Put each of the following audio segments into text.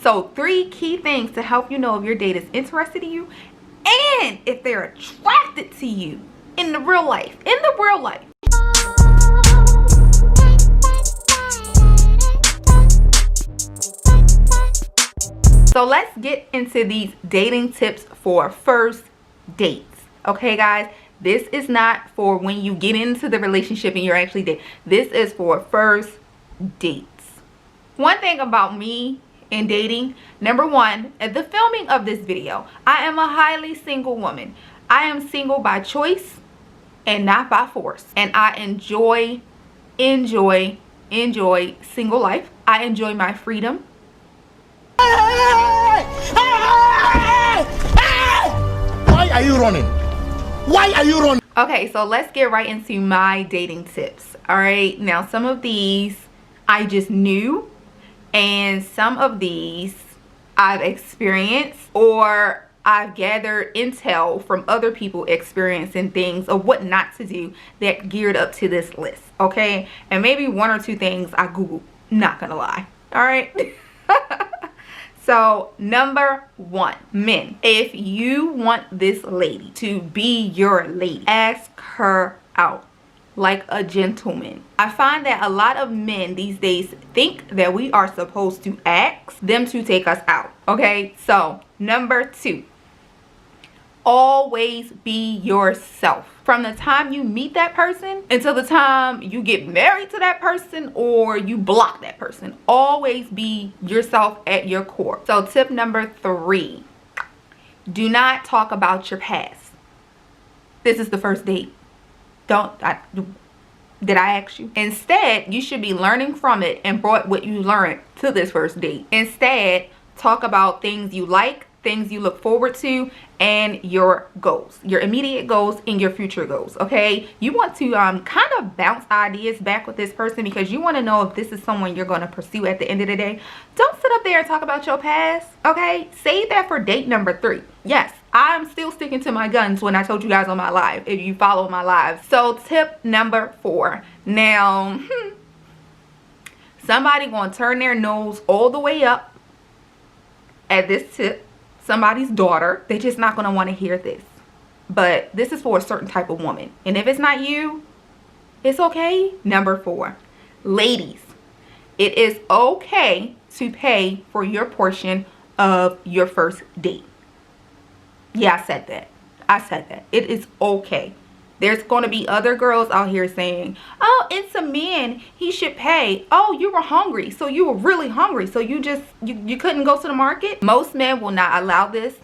So 3 key things to help you know if your date is interested in you and if they're attracted to you in the real life. So let's get into these dating tips for first dates. Okay, guys, this is not for when you get into the relationship and you're actually dating. This is for first dates. One thing about me in dating, number one, at the filming of this video, I am a highly single woman. I am single by choice and not by force. And I enjoy single life. I enjoy my freedom. Why are you running? Why are you running? Okay, so let's get right into my dating tips. All right, now some of these I just knew, and some of these I've experienced, or I've gathered intel from other people experiencing things of what not to do that geared up to this list. Okay, and maybe 1 or 2 things I googled, not gonna lie. All right. So number 1, men, if you want this lady to be your lady, ask her out like a gentleman. I find that a lot of men these days think that we are supposed to ask them to take us out. Okay, so number 2, always be yourself. From the time you meet that person until the time you get married to that person or you block that person, always be yourself at your core. So tip number 3, do not talk about your past. This is the first date. Did I ask you? Instead, you should be learning from it and brought what you learned to this first date. Instead, talk about things you like, things you look forward to, and your goals, your immediate goals and your future goals. Okay, you want to kind of bounce ideas back with this person because you want to know if this is someone you're going to pursue at the end of the day. Don't sit up there and talk about your past. Okay, save that for date number 3. Yes, I'm still sticking to my guns when I told you guys on my live, if you follow my live. So tip number 4, now somebody gonna turn their nose all the way up at this tip. Somebody's daughter, they're just not going to want to hear this. But this is for a certain type of woman. And if it's not you, it's okay. Number 4, ladies, it is okay to pay for your portion of your first date. Yeah, I said that. It is okay. There's going to be other girls out here saying, oh, it's a man, he should pay. Oh, you were hungry, so you were really hungry, so you couldn't go to the market. Most men will not allow this,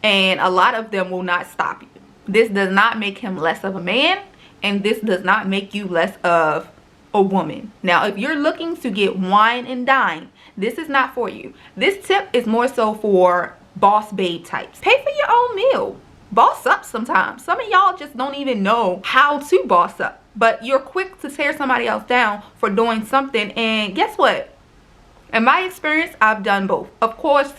and a lot of them will not stop you. This does not make him less of a man, and this does not make you less of a woman. Now, if you're looking to get wine and dine, this is not for you. This tip is more so for boss babe types. Pay for your own meal. Boss up sometimes. Some of y'all just don't even know how to boss up, but you're quick to tear somebody else down for doing something. And guess what? In my experience, I've done both. Of course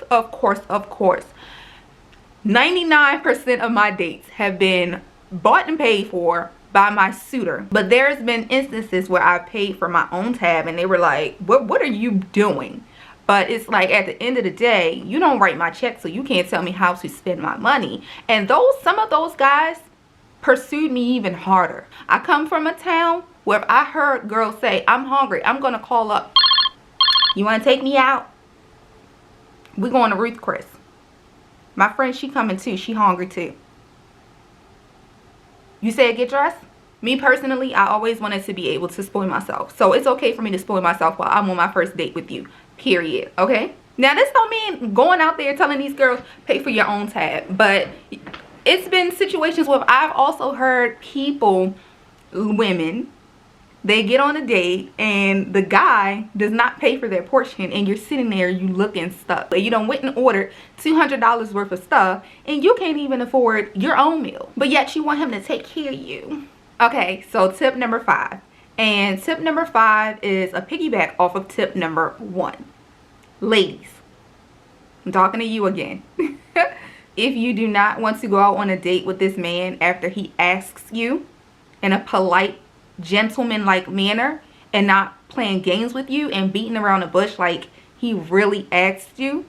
99% of my dates have been bought and paid for by my suitor, but there's been instances where I paid for my own tab and they were like, what are you doing? But it's like, at the end of the day, you don't write my check, so you can't tell me how to spend my money. And some of those guys pursued me even harder. I come from a town where if I heard girls say, I'm hungry, I'm going to call up, you want to take me out? We're going to Ruth Chris. My friend, she coming too. She hungry too. You said get dressed? Me personally, I always wanted to be able to spoil myself. So it's okay for me to spoil myself while I'm on my first date with you. Period. Okay, now this don't mean going out there telling these girls pay for your own tab, but it's been situations where I've also heard women, they get on a date and the guy does not pay for their portion, and you're sitting there, you looking stuck. You done went and ordered $200 worth of stuff and you can't even afford your own meal, but yet you want him to take care of you. Okay, so tip number 5. And tip number 5 is a piggyback off of tip number 1. Ladies, I'm talking to you again. If you do not want to go out on a date with this man after he asks you in a polite, gentleman-like manner and not playing games with you and beating around the bush like he really asked you,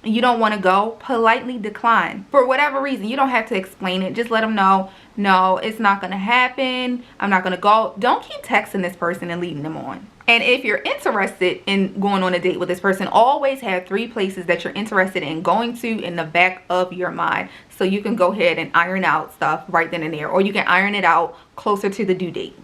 and you don't want to go, politely decline. For whatever reason, you don't have to explain it. Just let them know, no, it's not going to happen. I'm not going to go. Don't keep texting this person and leading them on. And if you're interested in going on a date with this person, always have 3 places that you're interested in going to in the back of your mind, so you can go ahead and iron out stuff right then and there, or you can iron it out closer to the due date.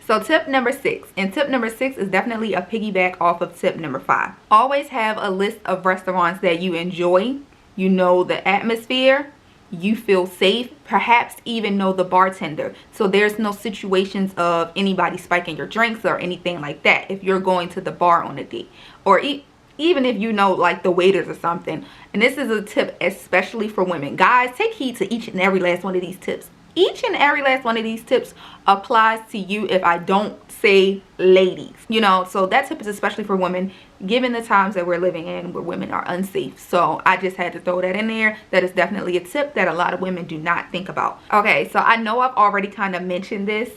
So tip number 6, and tip number 6 is definitely a piggyback off of tip number 5. Always have a list of restaurants that you enjoy. You know the atmosphere, you feel safe, perhaps even know the bartender, so there's no situations of anybody spiking your drinks or anything like that if you're going to the bar on a date, or even if you know like the waiters or something. And this is a tip especially for women. Guys, take heed to each and every last one of these tips. Each and every last one of these tips applies to you if I don't say ladies, you know. So that tip is especially for women, given the times that we're living in where women are unsafe. So I just had to throw that in there. That is definitely a tip that a lot of women do not think about. Okay, so I know I've already kind of mentioned this.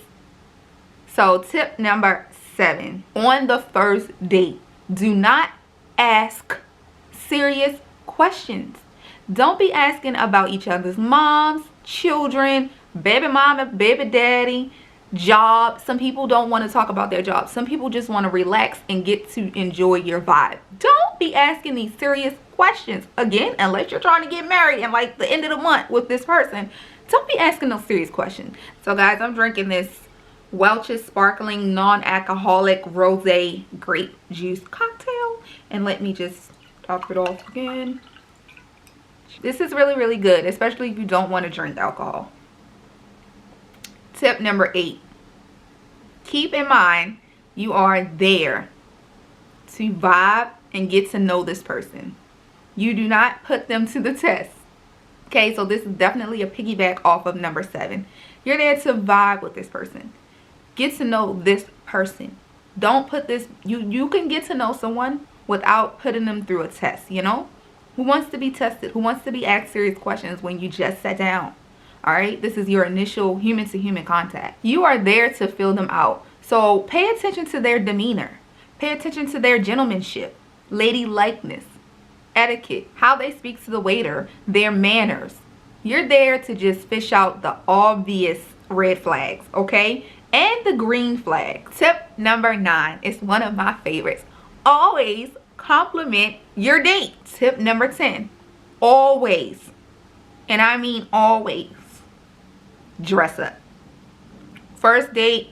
So tip number 7, on the first date, do not ask serious questions. Don't be asking about each other's moms, children, baby mama, baby daddy, job. Some people don't want to talk about their job. Some people just want to relax and get to enjoy your vibe. Don't be asking these serious questions. Again, unless you're trying to get married and like the end of the month with this person, don't be asking those serious questions. So guys, I'm drinking this Welch's sparkling non-alcoholic rosé grape juice cocktail, and let me just top it off again. This is really, really good, especially if you don't want to drink alcohol. Tip number 8. Keep in mind you are there to vibe and get to know this person. You do not put them to the test. Okay, so this is definitely a piggyback off of number 7. You're there to vibe with this person. Get to know this person. Don't put this, you can get to know someone without putting them through a test, you know? Who wants to be tested? Who wants to be asked serious questions when you just sat down? All right, this is your initial human to human contact. You are there to fill them out. So pay attention to their demeanor. Pay attention to their gentlemanship, ladylikeness, etiquette, how they speak to the waiter, their manners. You're there to just fish out the obvious red flags, okay? And the green flags. Tip number 9 is one of my favorites. Always compliment your date. Tip number 10. Always, and I mean always, dress up. First date,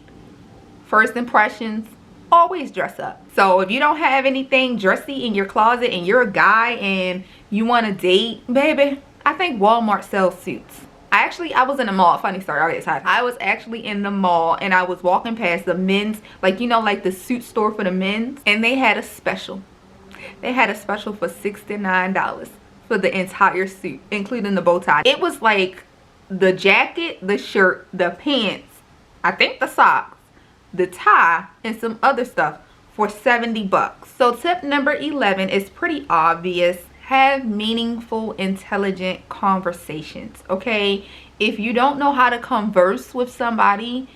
first impressions, always dress up. So if you don't have anything dressy in your closet and you're a guy and you want to date, baby, I think Walmart sells suits. I was in the mall. Funny story, I'll get tired. I was actually in the mall and I was walking past the men's, like, you know, like the suit store for the men's, and they had a special. They had a special for $69 for the entire suit, including the bow tie. It was like the jacket, the shirt, the pants, I think the socks, the tie, and some other stuff for 70 bucks. So tip number 11 is pretty obvious. Have meaningful, intelligent conversations, okay? If you don't know how to converse with somebody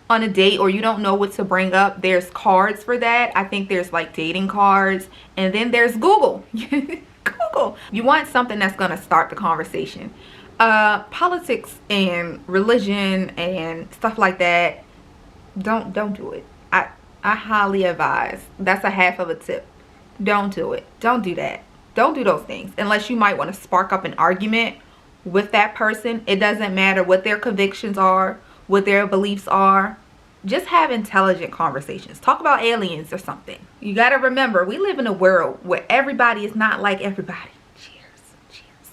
on a date, or you don't know what to bring up, there's cards for that. I think there's like dating cards, and then there's Google. Google. You want something that's gonna start the conversation. Politics and religion and stuff like that, don't do it. I highly advise. That's a half of a tip. Don't do it. Don't do that. Don't do those things unless you might want to spark up an argument with that person. It doesn't matter what their convictions are, what their beliefs are. Just have intelligent conversations. Talk about aliens or something. You got to remember, we live in a world where everybody is not like everybody. Cheers.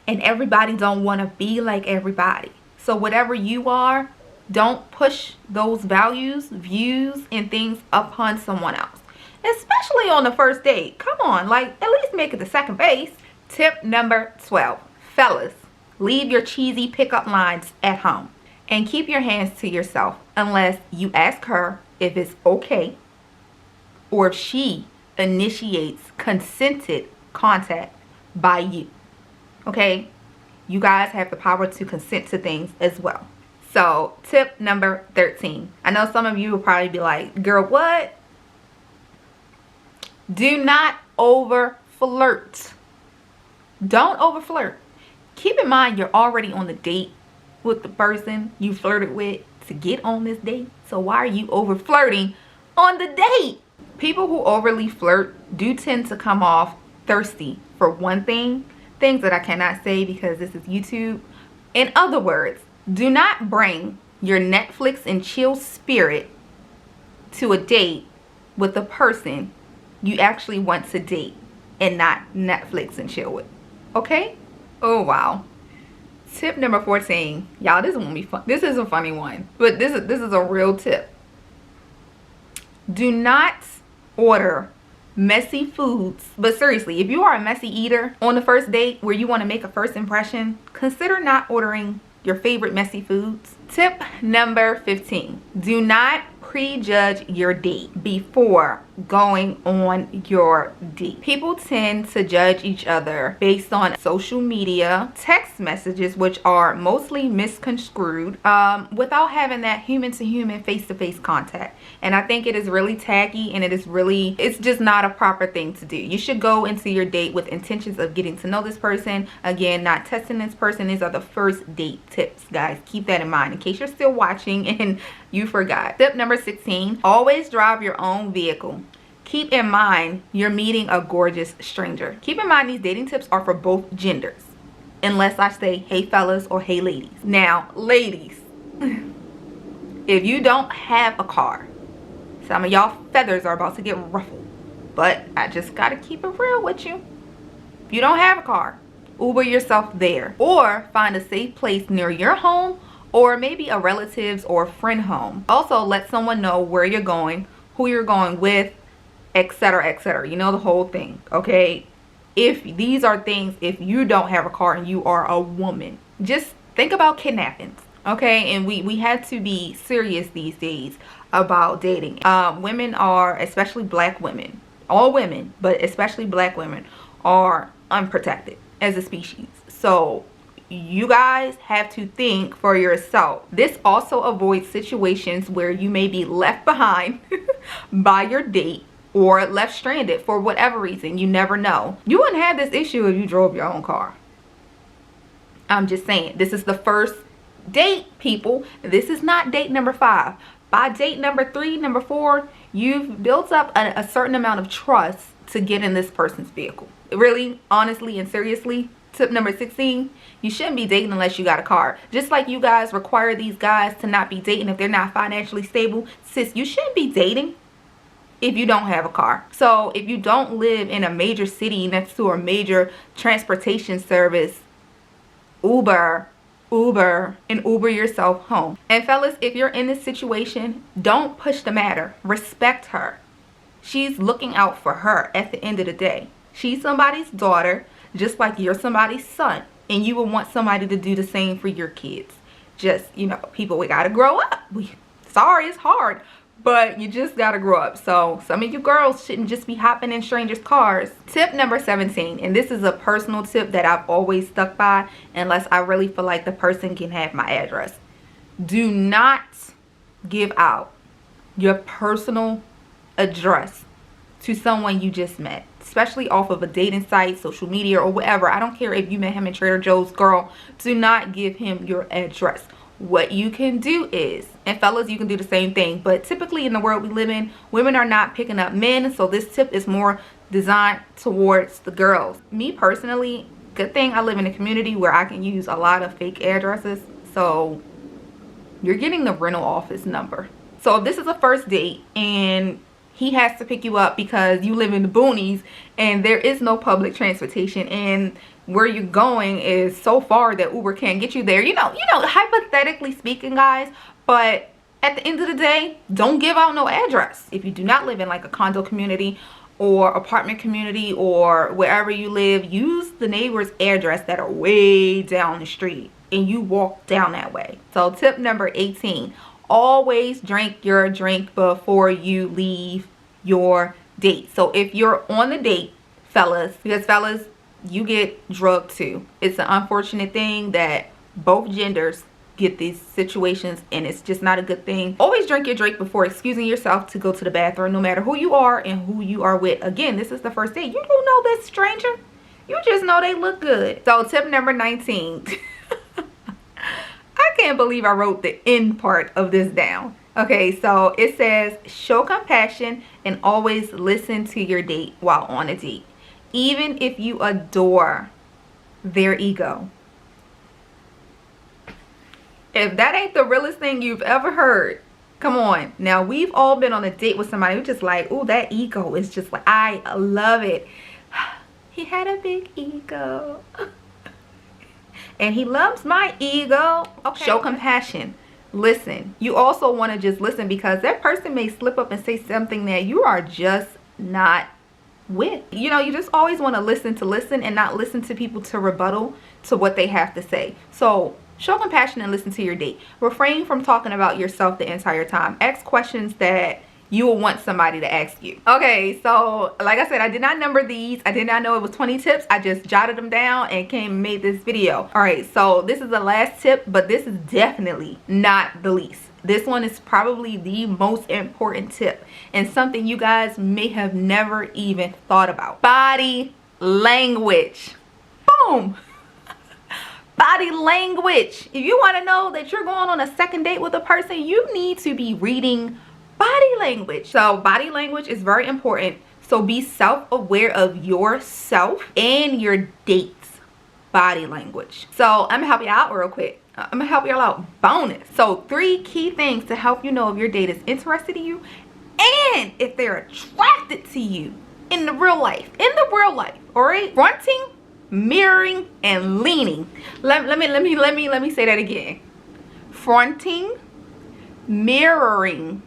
And everybody don't want to be like everybody. So whatever you are, don't push those values, views, and things upon someone else. Especially on the first date. Come on, like, at least make it the second base. Tip number 12. Fellas, leave your cheesy pickup lines at home. And keep your hands to yourself unless you ask her if it's okay, or if she initiates consented contact by you. Okay? You guys have the power to consent to things as well. So, tip number 13. I know some of you will probably be like, girl, what? Do not over flirt. Don't over flirt. Keep in mind you're already on the date with the person you flirted with to get on this date. So why are you over flirting on the date? People who overly flirt do tend to come off thirsty for one thing. Things that I cannot say because this is YouTube. In other words, do not bring your Netflix and chill spirit to a date with a person you actually want to date and not Netflix and chill with. Okay? Oh wow. Tip number 14. Y'all, this won't be fun. This is a funny one, but this is a real tip. Do not order messy foods. But seriously, if you are a messy eater on the first date where you want to make a first impression, consider not ordering your favorite messy foods. Tip number 15. Do not prejudge your date before going on your date. People tend to judge each other based on social media, text messages, which are mostly misconstrued, without having that human to human, face to face contact. And I think it is really tacky, and it's just not a proper thing to do. You should go into your date with intentions of getting to know this person. Again, not testing this person. These are the first date tips, guys. Keep that in mind in case you're still watching and you forgot. Tip number 16, always drive your own vehicle. Keep in mind you're meeting a gorgeous stranger. Keep in mind these dating tips are for both genders, unless I say hey fellas or hey ladies. Now ladies, if you don't have a car, some of y'all feathers are about to get ruffled, but I just gotta keep it real with you. If you don't have a car, Uber yourself there, or find a safe place near your home or maybe a relative's or friend home. Also, let someone know where you're going, who you're going with, etc, etc. You know, the whole thing, okay? If these are things, if you don't have a car and you are a woman, just think about kidnappings, okay? And we had to be serious these days about dating. Women are, especially black women, all women, but especially black women, are unprotected as a species. So you guys have to think for yourself. This also avoids situations where you may be left behind by your date or left stranded for whatever reason. You never know. You wouldn't have this issue if you drove your own car. I'm just saying, this is the first date, people. This is not date number 5. By date number 3, number 4, you've built up a certain amount of trust to get in this person's vehicle. Really, honestly, and seriously, tip number 16, you shouldn't be dating unless you got a car. Just like you guys require these guys to not be dating if they're not financially stable, sis, you shouldn't be dating if you don't have a car. So if you don't live in a major city next to a major transportation service, Uber and Uber yourself home. And fellas, if you're in this situation, don't push the matter. Respect her. She's looking out for her at the end of the day. She's somebody's daughter, just like you're somebody's son, and you would want somebody to do the same for your kids. Just, you know, people, we gotta grow up. Sorry, it's hard, but you just gotta grow up. So some of you girls shouldn't just be hopping in strangers' cars. Tip number 17, and this is a personal tip that I've always stuck by unless I really feel like the person can have my address. Do not give out your personal address to someone you just met, especially off of a dating site, social media, or whatever. I don't care if you met him in Trader Joe's, girl. Do not give him your address. What you can do is, and fellas, you can do the same thing, but typically in the world we live in, women are not picking up men, so this tip is more designed towards the girls. Me personally, good thing I live in a community where I can use a lot of fake addresses, so you're getting the rental office number. So if this is a first date and he has to pick you up because you live in the boonies and there is no public transportation and where you're going is so far that Uber can't get you there, you know, hypothetically speaking, guys, but at the end of the day, don't give out no address. If you do not live in like a condo community or apartment community or wherever you live, use the neighbor's address that are way down the street and you walk down that way. So tip number 18, always drink your drink before you leave your date. So if you're on the date, fellas, because fellas, you get drugged too. It's an unfortunate thing that both genders get these situations and it's just not a good thing. Always drink your drink before excusing yourself to go to the bathroom, no matter who you are and who you are with. Again, this is the first date. You don't know this stranger. You just know they look good. So tip number 19. I can't believe I wrote the end part of this down. Okay, so it says show compassion and always listen to your date while on a date, even if you adore their ego. If that ain't the realest thing you've ever heard, come on. Now, we've all been on a date with somebody who's just like, oh, that ego is just like, I love it. He had a big ego. And he loves my ego. Okay. Show compassion. Listen. You also want to just listen, because that person may slip up and say something that you are just not with. You know, you just always want to listen and not listen to people to rebuttal to what they have to say. So show compassion and listen to your date. Refrain from talking about yourself the entire time. Ask questions that you will want somebody to ask you. Okay, so like I said, I did not number these. I did not know it was 20 tips. I just jotted them down and came and made this video. All right, so this is the last tip, but this is definitely not the least. This one is probably the most important tip and something you guys may have never even thought about. Body language. Boom. Body language. If you want to know that you're going on a second date with a person, you need to be reading body language. So body language is very important. So be self-aware of yourself and your date's body language. So I'm gonna help you out real quick. I'm gonna help y'all out bonus. So 3 key things to help you know if your date is interested in you and if they're attracted to you in the real life. All right? Fronting, mirroring, and leaning. Let me say that again. Fronting, mirroring,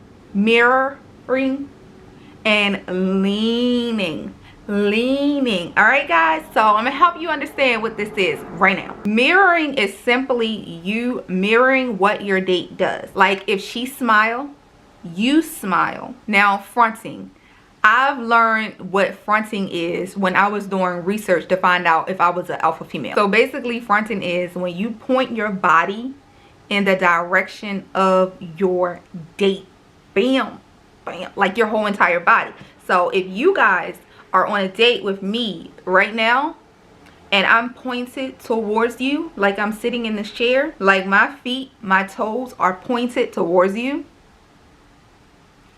and leaning. All right, guys, so I'm gonna help you understand what this is right now. Mirroring is simply you mirroring what your date does. Like if she smile, you smile. Now fronting, I've learned what fronting is when I was doing research to find out if I was an alpha female. So basically fronting is when you point your body in the direction of your date. Bam, bam, like your whole entire body. So if you guys are on a date with me right now and I'm pointed towards you, like I'm sitting in this chair, like my feet, my toes are pointed towards you,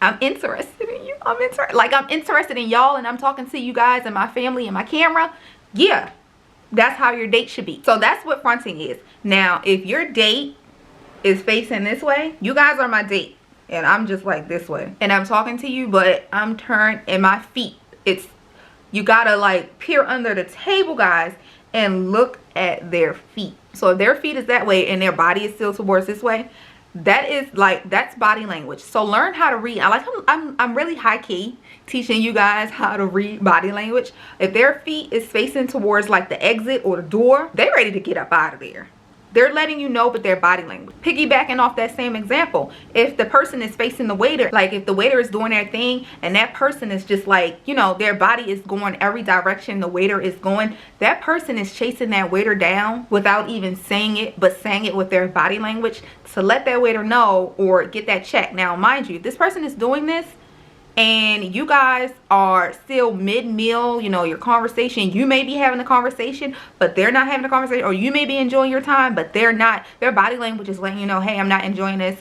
I'm interested in you. I'm interested in y'all, and I'm talking to you guys and my family and my camera. Yeah, that's how your date should be. So that's what fronting is. Now if your date is facing this way, you guys are my date and I'm just like this way and I'm talking to you, but I'm turned and my feet, you gotta like peer under the table, guys, and look at their feet. So if their feet is that way and their body is still towards this way, that's body language. So learn how to read. I'm really high key teaching you guys how to read body language. If their feet is facing towards like the exit or the door, they're ready to get up out of there. They're letting you know with their body language. Piggybacking off that same example, if the person is facing the waiter, like if the waiter is doing their thing and that person is just like, you know, their body is going every direction the waiter is going, that person is chasing that waiter down without even saying it, but saying it with their body language to let that waiter know or get that check. Now, mind you, if this person is doing this and you guys are still mid-meal, you know, your conversation, you may be having a conversation, but they're not having a conversation, or you may be enjoying your time, but they're not. Their body language is letting you know, hey, I'm not enjoying this.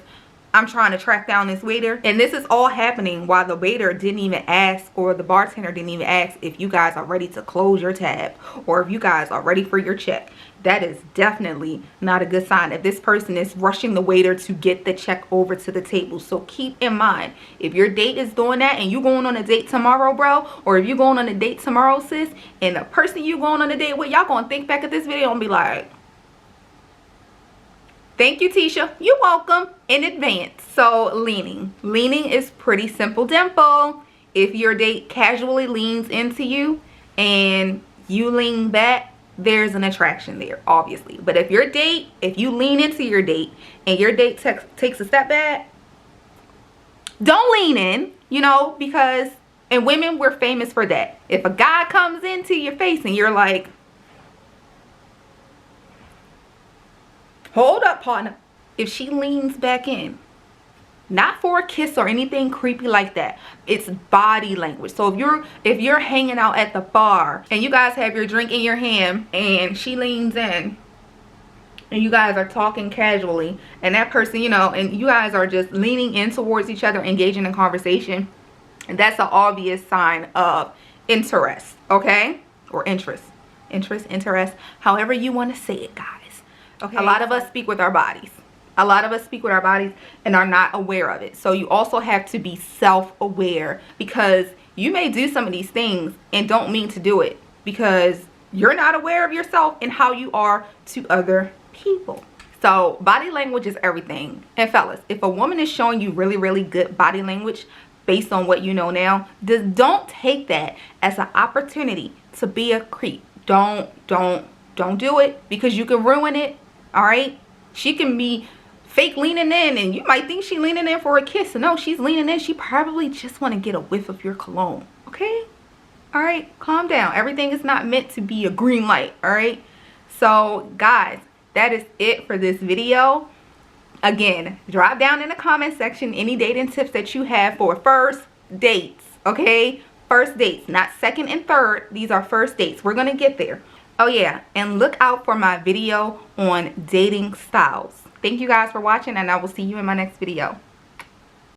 I'm trying to track down this waiter. And this is all happening while the waiter didn't even ask, or the bartender didn't even ask if you guys are ready to close your tab or if you guys are ready for your check. That is definitely not a good sign if this person is rushing the waiter to get the check over to the table. So keep in mind, if your date is doing that and you going on a date tomorrow, bro, or if you going on a date tomorrow, sis, and the person you going on a date with, y'all gonna think back at this video and be like, thank you, Tisha. You're welcome in advance. So leaning is pretty simple, dimple. If your date casually leans into you and you lean back, there's an attraction there, obviously. But if you lean into your date and your date takes a step back, don't lean in, you know, because, and women, we're famous for that. If a guy comes into your face and you're like, hold up, partner. If she leans back in, Not for a kiss or anything creepy like that. It's body language. So if you're hanging out at the bar and you guys have your drink in your hand and she leans in and you guys are talking casually, and that person, you know, and you guys are just leaning in towards each other, engaging in conversation, and that's an obvious sign of interest, okay? Or interest, however you want to say it, guys. Okay, a lot of us speak with our bodies. A lot of us speak with our bodies and are not aware of it. So you also have to be self-aware, because you may do some of these things and don't mean to do it because you're not aware of yourself and how you are to other people. So body language is everything. And fellas, if a woman is showing you really, really good body language based on what you know now, just don't take that as an opportunity to be a creep. Don't do it, because you can ruin it. All right, she can be fake leaning in and you might think she leaning in for a kiss. No, she's leaning in, she probably just want to get a whiff of your cologne. Okay, all right, calm down. Everything is not meant to be a green light. All right, so guys, that is it for this video. Again, drop down in the comment section any dating tips that you have for first dates. Okay, first dates, not second and third. These are first dates. We're gonna get there. Oh yeah, and look out for my video on dating styles. Thank you guys for watching, and I will see you in my next video.